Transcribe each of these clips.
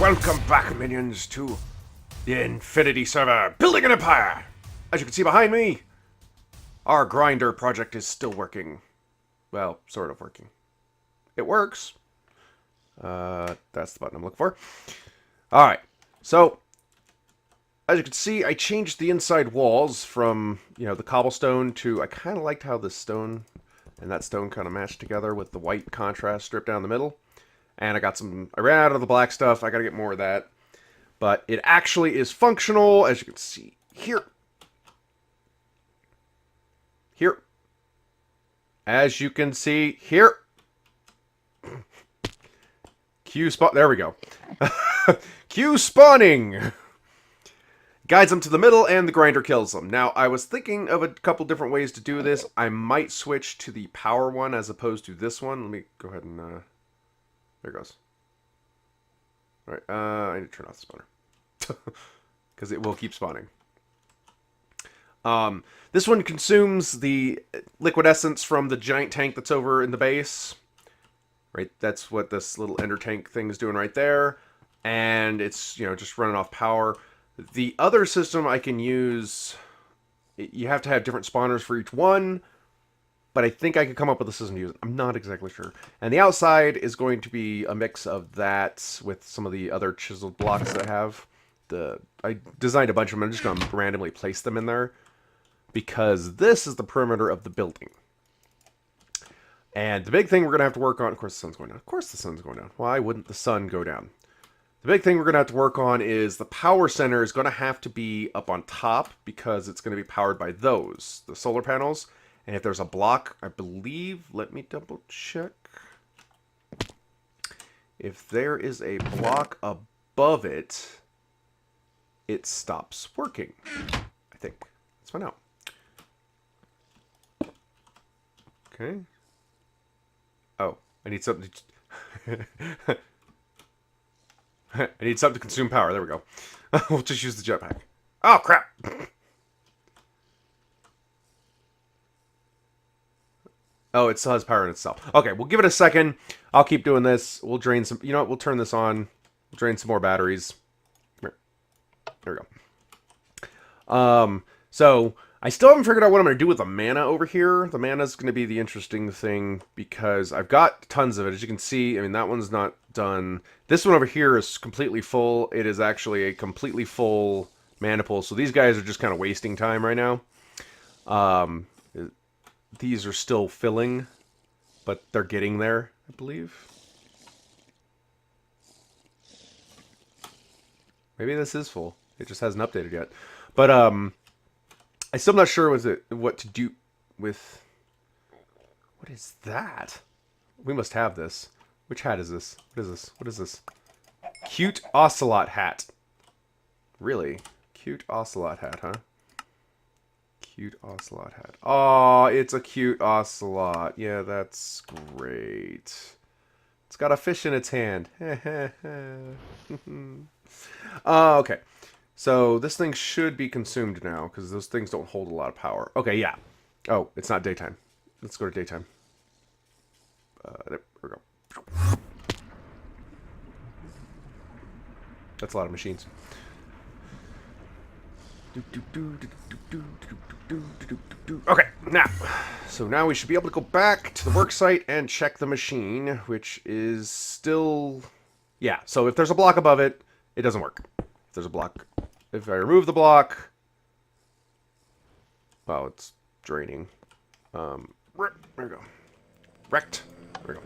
Welcome back, minions, to the Infinity Server, building an empire! As you can see behind me, our grinder project is still working. Well, sort of working. It works. That's the button I'm looking for. Alright, so, as you can see, I changed the inside walls from, the cobblestone to, I kind of liked how the stone and that stone kind of matched together with the white contrast stripped down the middle. And I ran out of the black stuff. I gotta get more of that. But it actually is functional, as you can see here. Here. As you can see here. There we go. Q spawning! Guides them to the middle, and the grinder kills them. Now, I was thinking of a couple different ways to do this. I might switch to the power one as opposed to this one. Let me go ahead and... there it goes. Alright, I need to turn off the spawner. Because it will keep spawning. This one consumes the liquid essence from the giant tank that's over in the base. Right, that's what this little ender tank thing is doing right there. And it's, just running off power. The other system I can use... You have to have different spawners for each one. But I think I could come up with a system to use it. I'm not exactly sure. And the outside is going to be a mix of that with some of the other chiseled blocks that I have. I designed a bunch of them. I'm just going to randomly place them in there. Because this is the perimeter of the building. And the big thing we're going to have to work on... Of course the sun's going down. Of course the sun's going down. Why wouldn't the sun go down? The big thing we're going to have to work on is the power center is going to have to be up on top. Because it's going to be powered by those. The solar panels. And if there's a block, I believe, let me double check. If there is a block above it, it stops working. I think. Let's find out. Okay. Oh, I need something to... I need something to consume power. There we go. We'll just use the jetpack. Oh, crap! Oh, it still has power in itself. Okay, we'll give it a second. I'll keep doing this. We'll drain some... You know what? We'll turn this on. We'll drain some more batteries. Here. There we go. So, I still haven't figured out what I'm going to do with the mana over here. The mana is going to be the interesting thing because I've got tons of it. As you can see, I mean, that one's not done. This one over here is completely full. It is actually a completely full mana pool. So these guys are just kind of wasting time right now. These are still filling, but they're getting there, I believe. Maybe this is full. It just hasn't updated yet. But I'm still not sure what to do with... What is that? We must have this. Which hat is this? What is this? What is this? Cute ocelot hat. Really? Cute ocelot hat, huh? Cute ocelot hat. Oh, it's a cute ocelot. Yeah, that's great. It's got a fish in its hand. Okay. So this thing should be consumed now because those things don't hold a lot of power. Okay, yeah. Oh, it's not daytime. Let's go to daytime. There we go. That's a lot of machines. Okay, now we should be able to go back to the work site and check the machine, which is still... Yeah, so if there's a block above it, it doesn't work. If there's a block... If I remove the block... Well, it's draining. There we go. Wrecked. There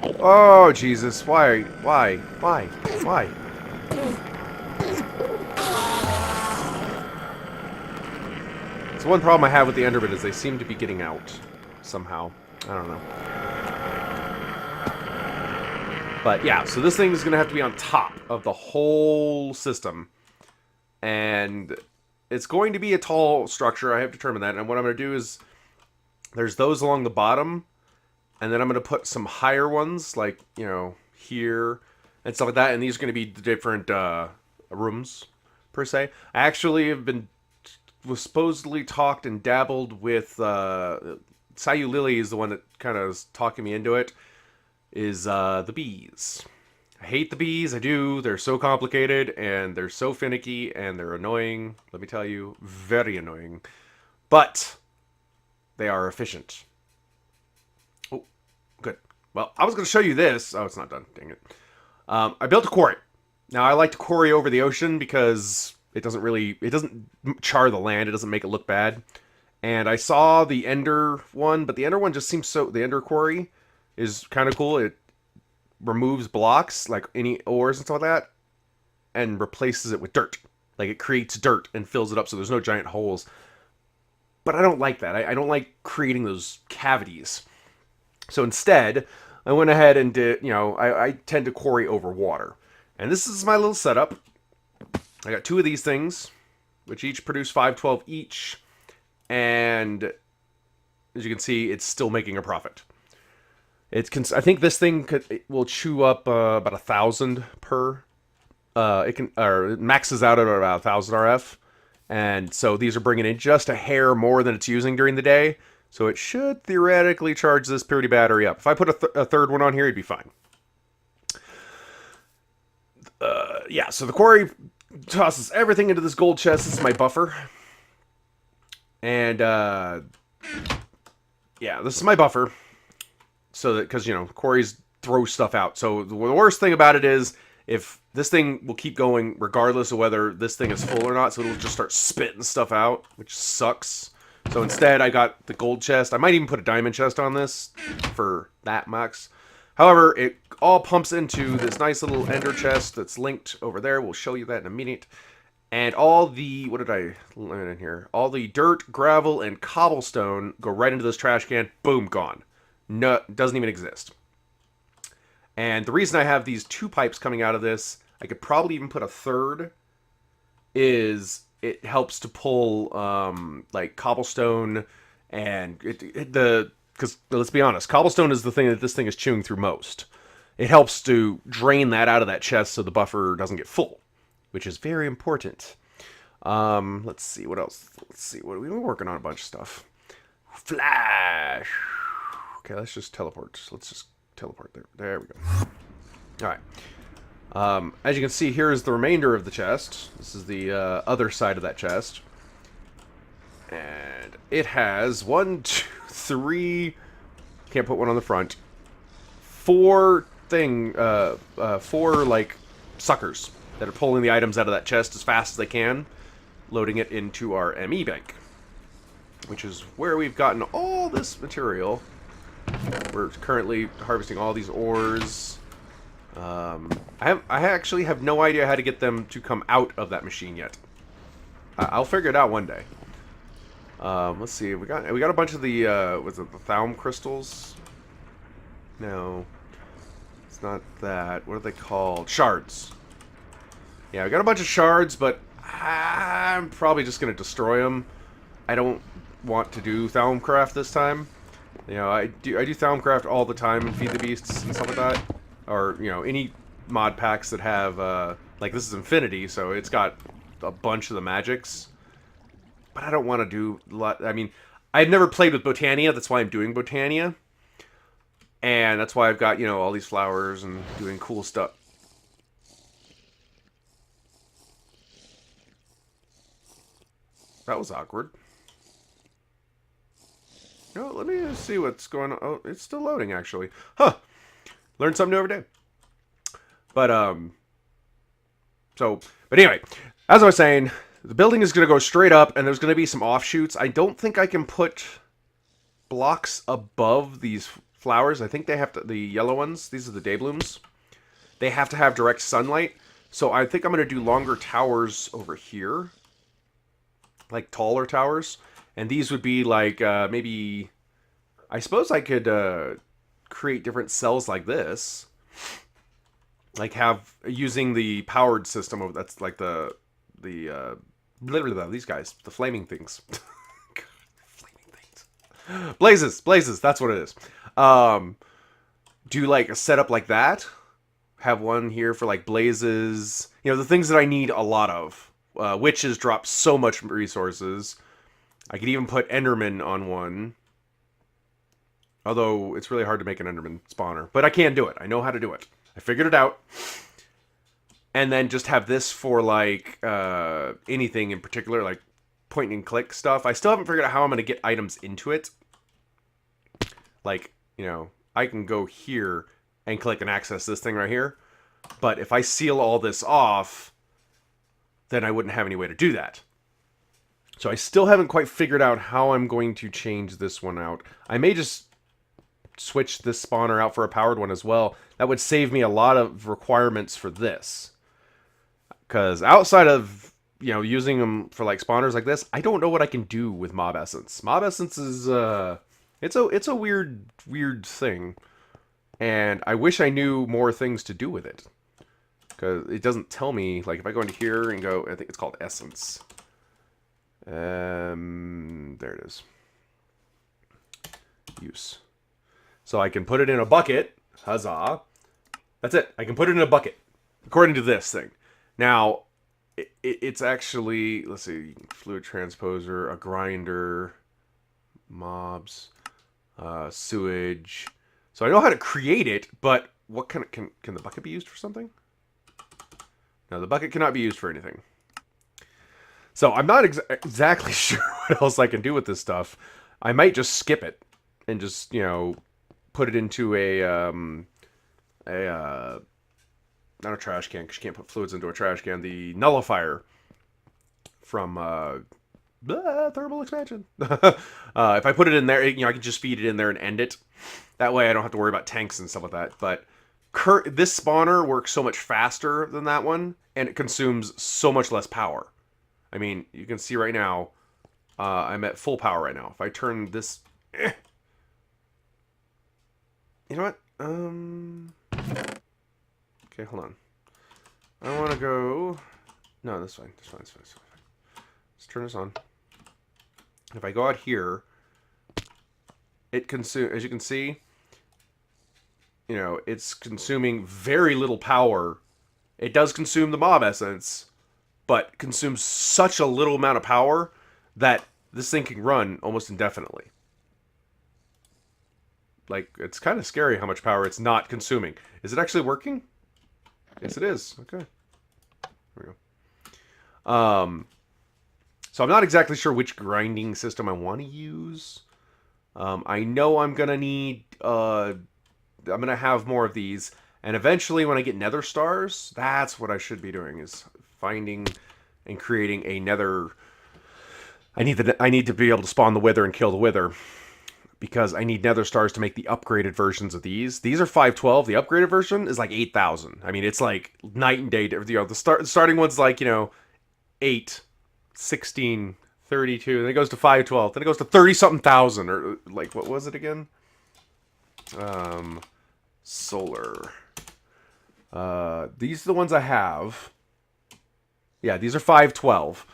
we go. Oh, Jesus. Why? It's one problem I have with the Enderman is they seem to be getting out somehow. I don't know. But yeah, so this thing is going to have to be on top of the whole system. And it's going to be a tall structure. I have determined that. And what I'm going to do is there's those along the bottom. And then I'm going to put some higher ones like, here and stuff like that. And these are going to be the different rooms, per se. I actually was supposedly talked and dabbled with Sayu Lily is the one that kind of is talking me into it, is the bees. I hate the bees, I do. They're so complicated, and they're so finicky, and they're annoying. Let me tell you, very annoying. But they are efficient. Oh, good. Well, I was going to show you this. Oh, it's not done. Dang it. I built a quarry. Now, I like to quarry over the ocean because it doesn't char the land. It doesn't make it look bad. And I saw the Ender one, but the Ender one just seems the Ender quarry is kind of cool. It removes blocks, like any ores and stuff like that, and replaces it with dirt. Like, it creates dirt and fills it up so there's no giant holes. But I don't like that. I don't like creating those cavities. So instead, I went ahead and did, I tend to quarry over water. And this is my little setup. I got 2 of these things, which each produce 512 each. And as you can see, it's still making a profit. I think this thing will chew up about 1,000 per. It maxes out at about 1,000 RF, and so these are bringing in just a hair more than it's using during the day. So it should theoretically charge this pretty battery up. If I put a third one on here, it'd be fine. Yeah. So the quarry tosses everything into this gold chest. This is my buffer, and yeah, this is my buffer. So that, because, quarries throw stuff out. So the worst thing about it is if this thing will keep going regardless of whether this thing is full or not. So it'll just start spitting stuff out, which sucks. So instead, I got the gold chest. I might even put a diamond chest on this for that max. However, it all pumps into this nice little ender chest that's linked over there. We'll show you that in a minute. And all the, what did I learn in here? All the dirt, gravel, and cobblestone go right into this trash can. Boom, gone. No, doesn't even exist. And the reason I have these 2 pipes coming out of this, I could probably even put a third, is it helps to pull like cobblestone and because let's be honest, cobblestone is the thing that this thing is chewing through most. It helps to drain that out of that chest so the buffer doesn't get full, which is very important. Let's see what else. Let's see what we've been working on. A bunch of stuff. Flash. Okay, let's just teleport. Let's just teleport there. There we go. All right. As you can see, here is the remainder of the chest. This is the other side of that chest. And it has 1, 2, 3... Can't put one on the front. 4 like, suckers that are pulling the items out of that chest as fast as they can, loading it into our ME bank, which is where we've gotten all this material. We're currently harvesting all these ores. I actually have no idea how to get them to come out of that machine yet. I'll figure it out one day. Let's see. We got a bunch of the was it the Thaum crystals? No, it's not that. What are they called? Shards. Yeah, we got a bunch of shards, but I'm probably just gonna destroy them. I don't want to do Thaumcraft this time. I do Thaumcraft all the time and Feed the Beasts and stuff like that. Or, any mod packs that have, like, this is Infinity, so it's got a bunch of the magics. But I don't want to do a lot. I mean, I've never played with Botania, that's why I'm doing Botania. And that's why I've got, all these flowers and doing cool stuff. That was awkward. Oh, let me just see what's going on. Oh, it's still loading, actually. Huh. Learn something new every day. But anyway, as I was saying, the building is going to go straight up, and there's going to be some offshoots. I don't think I can put blocks above these flowers. I think they have to, the yellow ones, these are the day blooms. They have to have direct sunlight. So I think I'm going to do longer towers over here. Like taller towers. And these would be like, maybe, I suppose I could create different cells like this. Like using the powered system of, that's like these guys, the flaming things. Flaming things. Blazes, that's what it is. Do like a setup like that. Have one here for like blazes. The things that I need a lot of. Witches drop so much resources. I could even put Enderman on one. Although, it's really hard to make an Enderman spawner. But I can do it. I know how to do it. I figured it out. And then just have this for, like, anything in particular, like point and click stuff. I still haven't figured out how I'm going to get items into it. Like, you know, I can go here and click and access this thing right here. But if I seal all this off, then I wouldn't have any way to do that. So I still haven't quite figured out how I'm going to change this one out. I may just switch this spawner out for a powered one as well. That would save me a lot of requirements for this. Because outside of, you know, using them for like spawners like this, I don't know what I can do with Mob Essence. Mob Essence is, it's a weird thing. And I wish I knew more things to do with it. Because it doesn't tell me, like if I go into here and go, I think it's called Essence. There it is. Use. So I can put it in a bucket. Huzzah. That's it. I can put it in a bucket. According to this thing. Now, it's actually, let's see, fluid transposer, a grinder, mobs, sewage. So I know how to create it, but what kind of, can the bucket be used for something? No, the bucket cannot be used for anything. So I'm not exactly sure what else I can do with this stuff. I might just skip it and just, you know, put it into not a trash can, because you can't put fluids into a trash can. The nullifier from thermal expansion. If I put it in there, you know, I can just feed it in there and end it. That way I don't have to worry about tanks and stuff like that. But this spawner works so much faster than that one, and it consumes so much less power. I mean, you can see right now, I'm at full power right now. If I turn this... You know what? Okay, hold on. I want to go... No, that's fine. That's fine. That's fine. That's fine. Let's turn this on. If I go out here, it consumes... As you can see, you know, it's consuming very little power. It does consume the mob essence, but consumes such a little amount of power that this thing can run almost indefinitely. Like, it's kind of scary how much power it's not consuming. Is it actually working? Yes, it is. Okay. There we go. So I'm not exactly sure which grinding system I want to use. I know I'm going to need... I'm going to have more of these. And eventually, when I get nether stars, that's what I should be doing, is finding and creating a nether... I need to be able to spawn the wither and kill the wither, because I need nether stars to make the upgraded versions of these. These are 512. The upgraded version is like 8,000. I mean, it's like night and day. You know, the starting one's like, you know, 8, 16, 32. Then it goes to 512. Then it goes to 30-something thousand. Or, like, what was it again? Solar. These are the ones I have. Yeah, these are 512.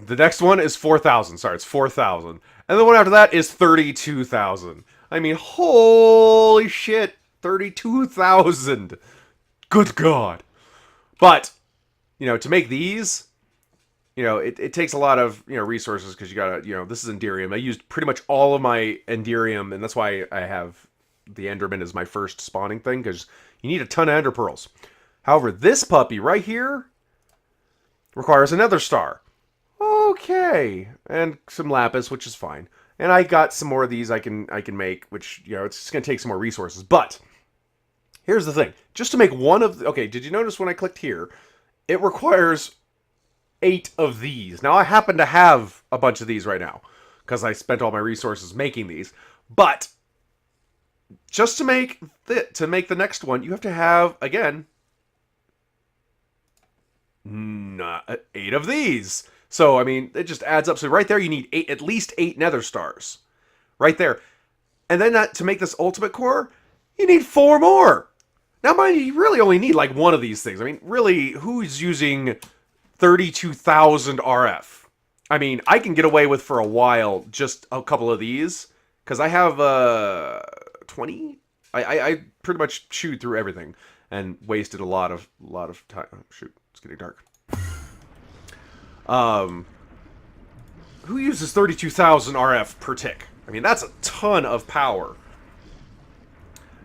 The next one is 4,000. Sorry, it's 4,000. And the one after that is 32,000. I mean, holy shit. 32,000. Good God. But, you know, to make these, you know, it takes a lot of, you know, resources, because you gotta, you know, this is Enderium. I used pretty much all of my Enderium, and that's why I have the Enderman as my first spawning thing, because you need a ton of Ender Pearls. However, this puppy right here requires another star. Okay, and some lapis, which is fine. And I got some more of these I can make, which, you know, it's just going to take some more resources. But here's the thing. Just to make one of... Okay, did you notice when I clicked here, it requires 8 of these. Now, I happen to have a bunch of these right now, because I spent all my resources making these. But just to make the next one, you have to have, again, 8 of these. So, I mean, it just adds up. So right there, you need at least 8 nether stars. Right there. And then to make this ultimate core, you need 4 more. Now, mind you, you really only need like one of these things. I mean, really, who's using 32,000 RF? I mean, I can get away with for a while just a couple of these, because I have 20. I pretty much chewed through everything and wasted a lot of time. Oh, shoot, it's getting dark. Who uses 32,000 RF per tick? I mean, that's a ton of power.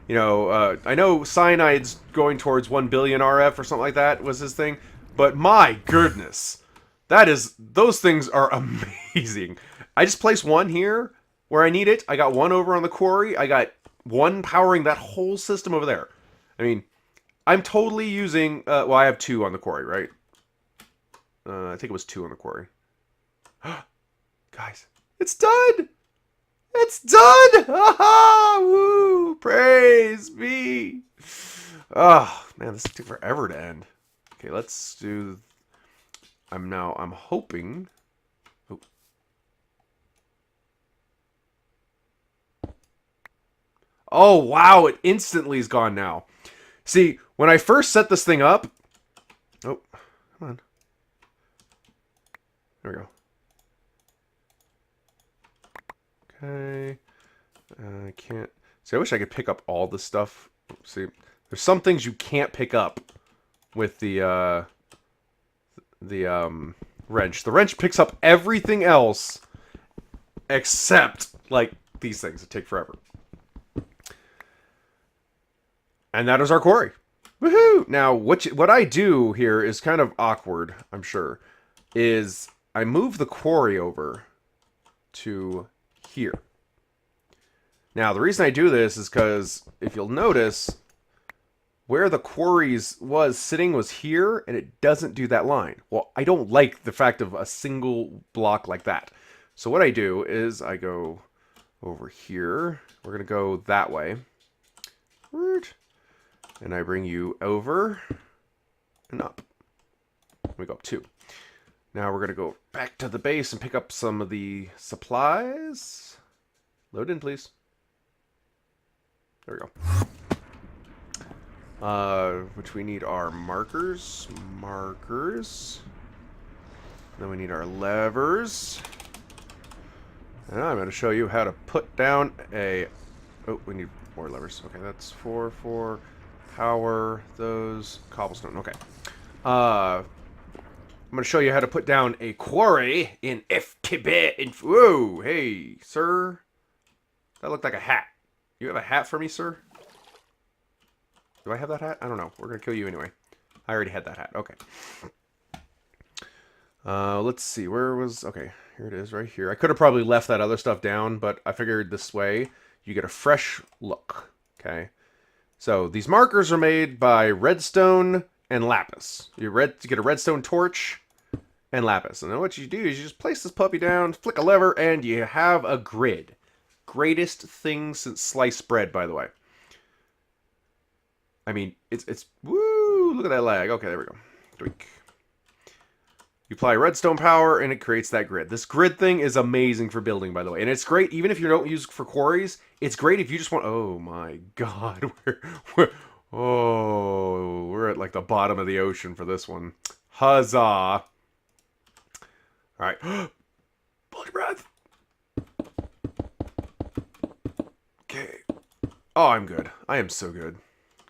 You know, I know Cyanide's going towards 1 billion RF or something like that was his thing, but my goodness, those things are amazing. I just placed one here where I need it. I got one over on the quarry. I got one powering that whole system over there. I mean, I'm totally using. Well, I have two on the quarry, right? I think it was two on the quarry. Guys, it's done. It's done! Ah, woo! Praise be! Oh, man, this took forever to end. Okay, let's do... I'm hoping... Oh. Oh, wow, it instantly is gone now. See, when I first set this thing up... Oh, come on. There we go. Okay. I can't... See, I wish I could pick up all this stuff. See, there's some things you can't pick up with the wrench. The wrench picks up everything else except, like, these things that take forever. And that is our quarry. Woohoo! Now, what I do here is kind of awkward, I'm sure, is I move the quarry over to here. Now, the reason I do this is because, if you'll notice, where the quarries was sitting was here, and it doesn't do that line. Well, I don't like the fact of a single block like that. So what I do is I go over here. We're going to go that way. And I bring you over and up. We go up 2. Now we're going to go back to the base and pick up some of the supplies. Load in, please. There we go. Which we need our markers. Then we need our levers. And I'm going to show you how to put down a... Oh, we need more levers. Okay, that's 4. Power those. Cobblestone. Okay. I'm going to show you how to put down a quarry in FTB. Whoa, hey, sir. That looked like a hat. You have a hat for me, sir? Do I have that hat? I don't know. We're going to kill you anyway. I already had that hat. Okay. Let's see. Where was... Okay, here it is right here. I could have probably left that other stuff down, but I figured this way you get a fresh look. Okay. So these markers are made by redstone and lapis. You get a redstone torch and lapis. And then what you do is you just place this puppy down, flick a lever, and you have a grid. Greatest thing since sliced bread, by the way. I mean, it's woo! Look at that lag. Okay, there we go. Doink. You apply redstone power, and it creates that grid. This grid thing is amazing for building, by the way. And it's great, even if you don't use it for quarries, it's great if you just want... Oh, my God. We're at, like, the bottom of the ocean for this one. Huzzah. All right. Hold your breath. Okay. Oh, I'm good. I am so good.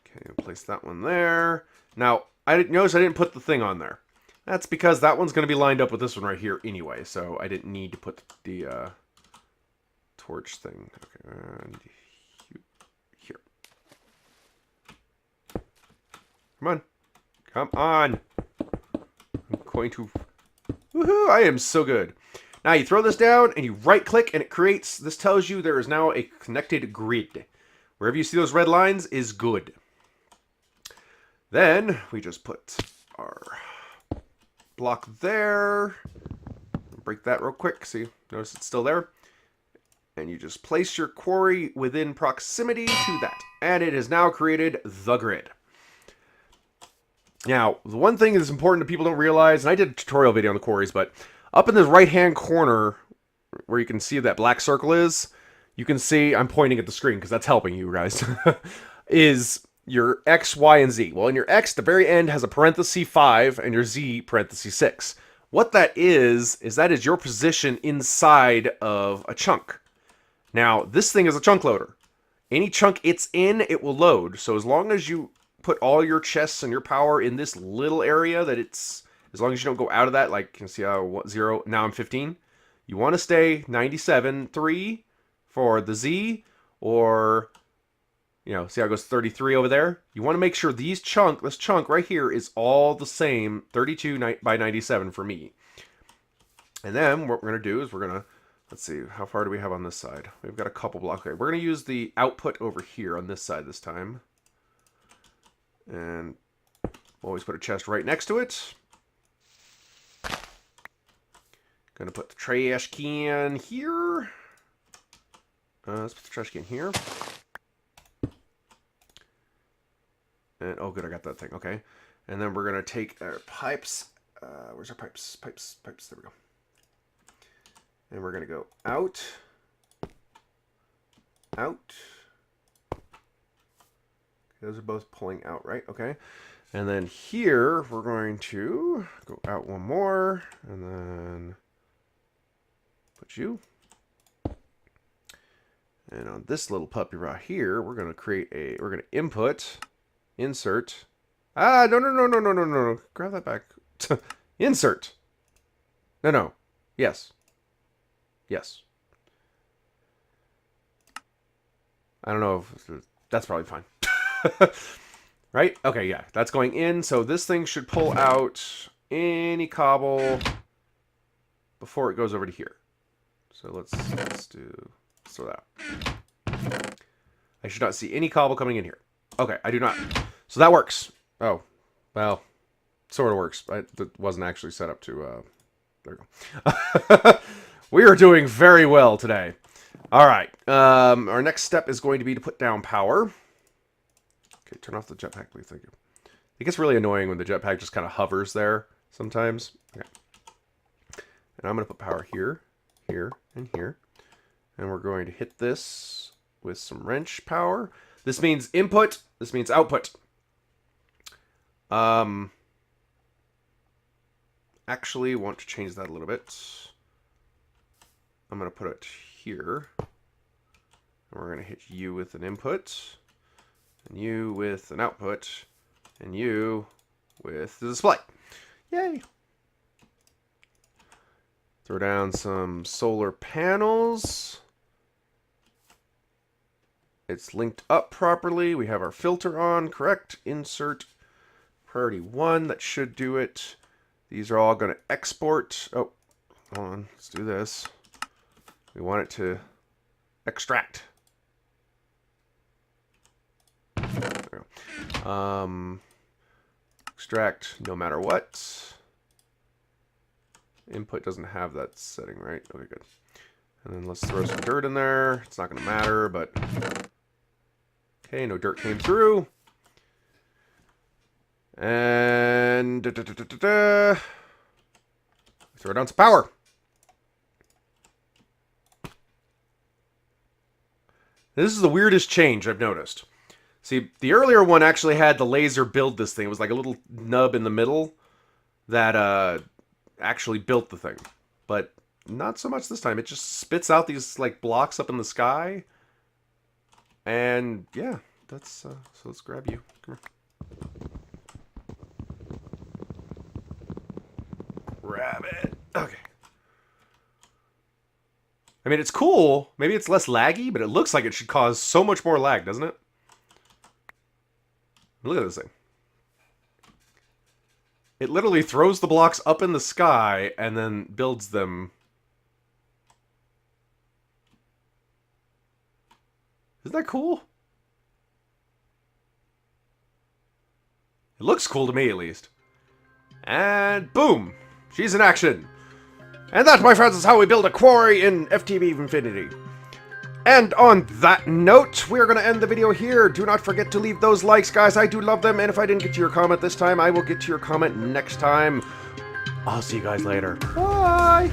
Okay, I'll place that one there. Now, notice I didn't put the thing on there. That's because that one's going to be lined up with this one right here anyway, so I didn't need to put the torch thing. Okay, and here. Come on. Come on. I'm going to... Woohoo! I am so good. Now you throw this down and you right click and it creates... This tells you there is now a connected grid. Wherever you see those red lines is good. Then we just put our... block there. Break that real quick. See, notice it's still there. And you just place your quarry within proximity to that. And it has now created the grid. Now, the one thing that's important that people don't realize, and I did a tutorial video on the quarries, but up in the right-hand corner where you can see that black circle is, you can see, I'm pointing at the screen because that's helping you guys, is your X, Y, and Z. Well, in your X, the very end has a parenthesis 5, and your Z, parenthesis 6. What that is that is your position inside of a chunk. Now, this thing is a chunk loader. Any chunk it's in, it will load. So as long as you put all your chests and your power in this little area that it's... As long as you don't go out of that, like, you can see how 0, now I'm 15. You want to stay 97.3 for the Z, or You know, see how it goes 33 over there? You want to make sure this chunk right here is all the same, 32 by 97 for me. And then what we're going to do is we're going to, let's see, how far do we have on this side? We've got a couple blocks. Okay, we're going to use the output over here on this side this time. And always put a chest right next to it. Going to put the trash can here. Let's put the trash can here. And, oh, good, I got that thing. Okay. And then we're going to take our pipes. Where's our pipes? Pipes. There we go. And we're going to go out. Out. Those are both pulling out, right? Okay. And then here, we're going to go out one more. And then put you. And on this little puppy right here, we're going to we're going to input... Insert. Ah, no. Grab that back. Insert. No. Yes. I don't know if... That's probably fine. Right? Okay, yeah. That's going in. So this thing should pull out any cobble before it goes over to here. So let's throw that out. I should not see any cobble coming in here. Okay, I do not. So that works. Oh, well, sort of works. That wasn't actually set up to... there we go. We are doing very well today. All right. Our next step is going to be to put down power. Okay, turn off the jetpack, please. Thank you. It gets really annoying when the jetpack just kind of hovers there sometimes. Okay. And I'm going to put power here, here, and here. And we're going to hit this with some wrench power. This means input. This means output. Actually want to change that a little bit. I'm going to put it here. And we're going to hit you with an input. And you with an output. And you with the display. Yay! Throw down some solar panels. It's linked up properly. We have our filter on, correct. Insert priority 1. That should do it. These are all going to export. Oh, hold on. Let's do this. We want it to extract. There we go. Extract no matter what. Input doesn't have that setting, right? Okay, good. And then let's throw some dirt in there. It's not going to matter, but... Okay, no dirt came through. And... throw down some power. This is the weirdest change I've noticed. See, the earlier one actually had the laser build this thing. It was like a little nub in the middle that actually built the thing. But not so much this time. It just spits out these like blocks up in the sky. And yeah, that's so let's grab you. Come here. Grab it. Okay. I mean, it's cool. Maybe it's less laggy, but it looks like it should cause so much more lag, doesn't it? Look at this thing. It literally throws the blocks up in the sky and then builds them. Isn't that cool? It looks cool to me, at least. And boom! She's in action! And that, my friends, is how we build a quarry in FTB Infinity. And on that note, we're going to end the video here. Do not forget to leave those likes, guys. I do love them. And if I didn't get to your comment this time, I will get to your comment next time. I'll see you guys later. Bye!